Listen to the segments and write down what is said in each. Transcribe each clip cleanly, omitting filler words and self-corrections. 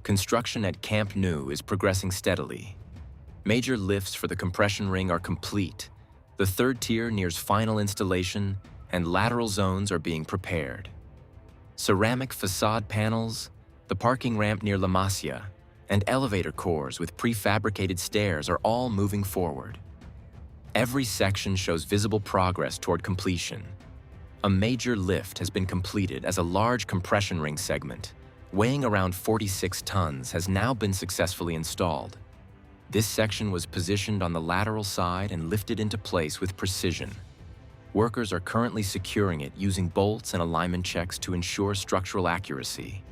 Construction at Camp Nou is progressing steadily. Major lifts for the compression ring are complete. The third tier nears final installation, and lateral zones are being prepared. Ceramic facade panels, the parking ramp near Masia, and elevator cores with prefabricated stairs are all moving forward. Every section shows visible progress toward completion. A major lift has been completed as a large compression ring segment, weighing around 46 tons, has now been successfully installed. This section was positioned on the lateral side and lifted into place with precision. Workers are currently securing it using bolts and alignment checks to ensure structural accuracy.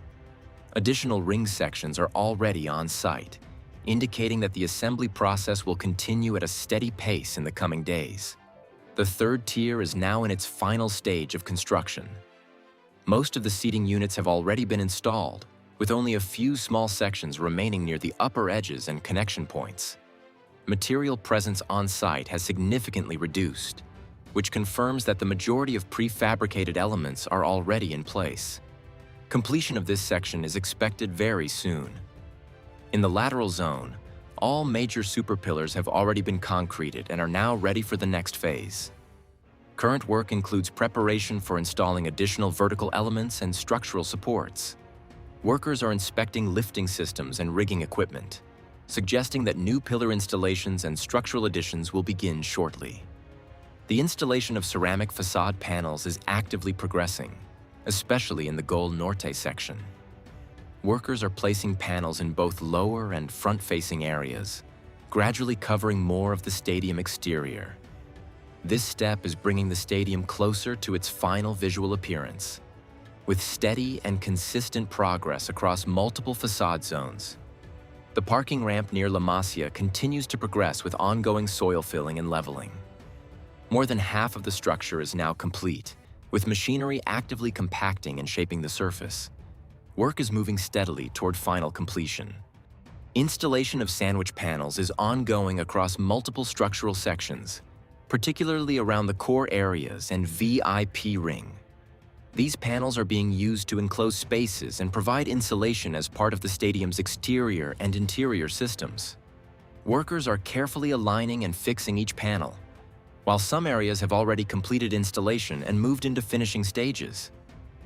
Additional ring sections are already on site, indicating that the assembly process will continue at a steady pace in the coming days. The third tier is now in its final stage of construction. Most of the seating units have already been installed, with only a few small sections remaining near the upper edges and connection points. Material presence on site has significantly reduced, which confirms that the majority of prefabricated elements are already in place. Completion of this section is expected very soon. In the lateral zone, all major superpillars have already been concreted and are now ready for the next phase. Current work includes preparation for installing additional vertical elements and structural supports. Workers are inspecting lifting systems and rigging equipment, suggesting that new pillar installations and structural additions will begin shortly. The installation of ceramic facade panels is actively progressing, especially in the Gol Norte section. Workers are placing panels in both lower and front-facing areas, gradually covering more of the stadium exterior. This step is bringing the stadium closer to its final visual appearance, with steady and consistent progress across multiple facade zones. The parking ramp near La Masia continues to progress with ongoing soil filling and leveling. More than half of the structure is now complete, with machinery actively compacting and shaping the surface. Work is moving steadily toward final completion. Installation of sandwich panels is ongoing across multiple structural sections, particularly around the core areas and VIP ring. These panels are being used to enclose spaces and provide insulation as part of the stadium's exterior and interior systems. Workers are carefully aligning and fixing each panel, while some areas have already completed installation and moved into finishing stages.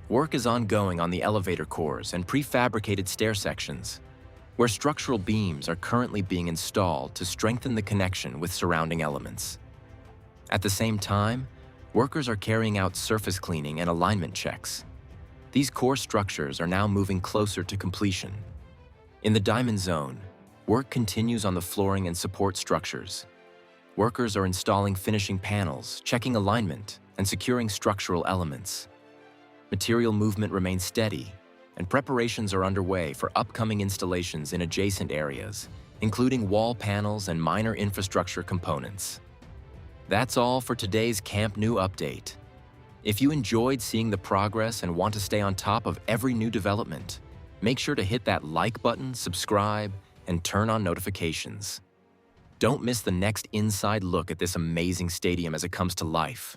Work is ongoing on the elevator cores and prefabricated stair sections, where structural beams are currently being installed to strengthen the connection with surrounding elements. At the same time, workers are carrying out surface cleaning and alignment checks. These core structures are now moving closer to completion. In the diamond zone, work continues on the flooring and support structures. Workers are installing finishing panels, checking alignment, and securing structural elements. Material movement remains steady, and preparations are underway for upcoming installations in adjacent areas, including wall panels and minor infrastructure components. That's all for today's Camp Nou update. If you enjoyed seeing the progress and want to stay on top of every new development, make sure to hit that like button, subscribe, and turn on notifications. Don't miss the next inside look at this amazing stadium as it comes to life.